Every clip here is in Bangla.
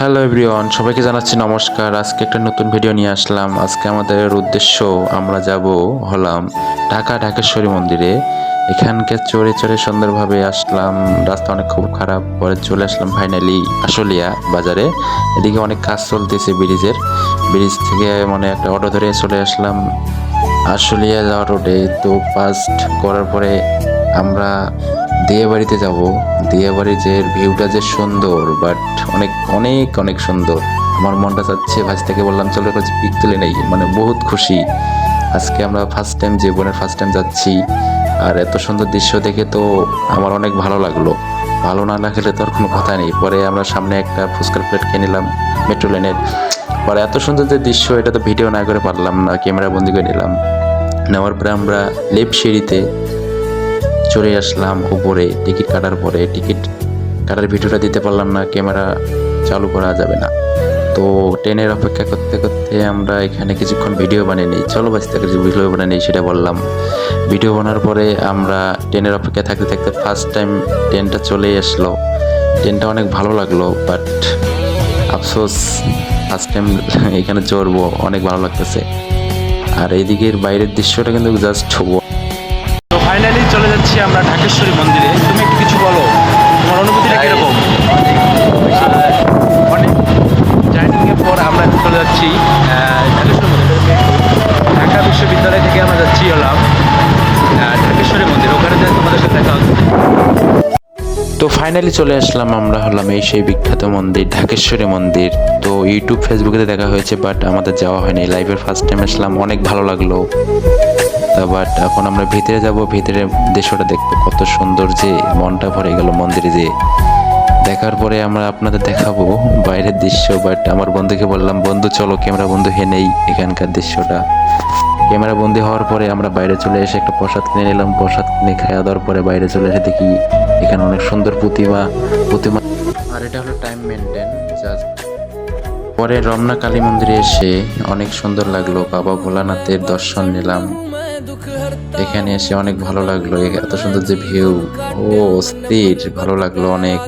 হ্যালো এভরিওয়ান, সবাইকে জানাচ্ছি নমস্কার। আজকে একটা নতুন ভিডিও নিয়ে আসলাম। আজকে আমাদের উদ্দেশ্য আমরা যাব হলাম ঢাকা ঢাকেশ্বরী মন্দিরে। এখানকে চড়ে চড়ে সুন্দরভাবে আসলাম। রাস্তা অনেক খুব খারাপ, পরে চলে আসলাম ফাইনালি আশুলিয়া বাজারে। এদিকে অনেক কাজ চলতেছে ব্রিজ থেকে মানে একটা অটো ধরে চলে আসলাম আশুলিয়া যাওয়ার রোডে। তো ফার্স্ট করার পরে আমরা দিয়ে বাড়িতে যাব। দিয়ে বাড়ির যে ভিউটা যে সুন্দর, বাট অনেক অনেক অনেক সুন্দর। আমার মনটা চাচ্ছে, ভাজ থেকে বললাম চলো কিছু পিক তুলে নেই, মানে বহুত খুশি। আজকে আমরা ফার্স্ট টাইম, জীবনের ফার্স্ট টাইম যাচ্ছি, আর এত সুন্দর দৃশ্য দেখে তো আমার অনেক ভালো লাগলো। ভালো না লাগলে তো আর কোনো কথা নেই। পরে আমরা সামনে একটা ফুচকার প্লেট কিনে নিলাম মেট্রো লাইনের। পরে এত সুন্দর যে দৃশ্য, এটা তো ভিডিও না করে পারলাম না, ক্যামেরা বন্দি করে নিলাম। নেওয়ার পরে আমরা লেফট সিঁড়িতে চলে আসলাম উপরে। টিকিট কাটার পরে টিকিট কাটার ভিডিওটা দিতে পারলাম না, ক্যামেরা চালু করা যাবে না। তো ট্রেনের অপেক্ষা করতে করতে আমরা এখানে কিছুক্ষণ ভিডিও বানিয়ে নিই। চলো বাস থেকে যে ভিডিও বানিয়ে নিই সেটা বললাম। ভিডিও বানার পরে আমরা ট্রেনের অপেক্ষা থাকতে থাকতে ফার্স্ট টাইম ট্রেনটা চলে আসলো। ট্রেনটা অনেক ভালো লাগলো, বাট আফসোস ফার্স্ট টাইম এখানে চড়বো, অনেক ভালো লাগতেছে। আর এইদিকের বাইরের দৃশ্যটা কিন্তু জাস্ট। তো ফাইনালি চলে যাচ্ছি আমরা ঢাকেশ্বরী মন্দিরে। তুমি একটু কিছু বলো, তোমার অনুভূতিটা কিরকম? অনেক জার্নিংয়ের পর আমরা চলে যাচ্ছি ঢাকেশ্বরী মন্দিরে। ঢাকা বিশ্ববিদ্যালয় থেকে আমরা যাচ্ছি হলাম ঢাকেশ্বরী মন্দির। ওখানে যে তোমাদের সাথে দেখা হচ্ছে। তো ফাইনালি চলে আসলাম আমরা হলাম এই সেই বিখ্যাত মন্দির ঢাকেশ্বরী মন্দির। তো ইউটিউব ফেসবুকে দেখা হয়েছে, বাট আমাদের যাওয়া হয়নি। লাইভের ফার্স্ট টাইম আসলাম, অনেক ভালো লাগলো। বাট এখন আমরা ভিতরে যাব, ভিতরে দৃশ্যটা দেখবো কত সুন্দর, যে মনটা ভরে গেল মন্দিরে যে দেখার পরে আমরা আপনাদের দেখাবো বাইরের দৃশ্য। বাট আমার বন্ধুকে বললাম, বন্ধু চলো ক্যামেরা বন্ধু হে নেই এখানকার দৃশ্যটা। ক্যামেরা বন্দি হওয়ার পরে আমরা বাইরে চলে এসে একটা প্রসাদ কিনে নিলাম। প্রসাদ কিনে খাওয়া দাওয়ার পরে বাইরে চলে এসে দেখি এখানে অনেক সুন্দর প্রতিমা। আর এটা হলো টাইম মেনটেন জাস্ট। পরে রমনা কালী মন্দিরে এসে অনেক সুন্দর লাগলো, বাবা ভোলানাথের দর্শন নিলাম। এখানে এসে অনেক ভালো লাগলো, এত সুন্দর যে ভিউ, ও স্থির ভালো লাগলো অনেক।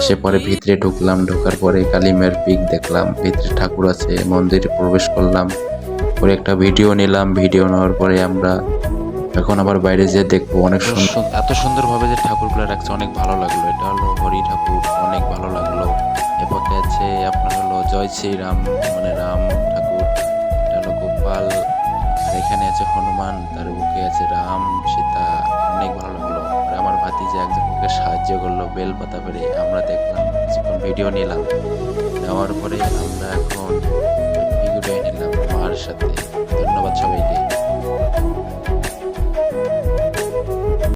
এসে পরে ভিতরে ঢুকলাম, ঢোকার পরে কালিমের পিক দেখলাম, ভিতরে ঠাকুর আছে, মন্দিরে প্রবেশ করলাম, পরে একটা ভিডিও নিলাম। ভিডিও নেওয়ার পরে আমরা এখন আবার বাইরে যেয়ে দেখবো। অনেক সুন্দর, এত সুন্দরভাবে যে ঠাকুরগুলো রাখছে, অনেক ভালো লাগলো। এটা হলো হরি ঠাকুর, অনেক ভালো লাগলো। এরপরে আছে আপনার হলো জয় শ্রীরাম, মানে রাম ঠাকুর। এটা হলো গোপাল, আর এখানে আছে হনুমান, তার বুকে আছে রাম সীতা, অনেক ভালো লাগলো। আর আমার ভাতিজা একজনকে সাহায্য করলো বেল পাতা পেরে। আমরা দেখলাম, কিছুক্ষণ ভিডিও নিলাম। নেওয়ার পরে আমরা এখন ভিডিও নিলাম মার সাথে।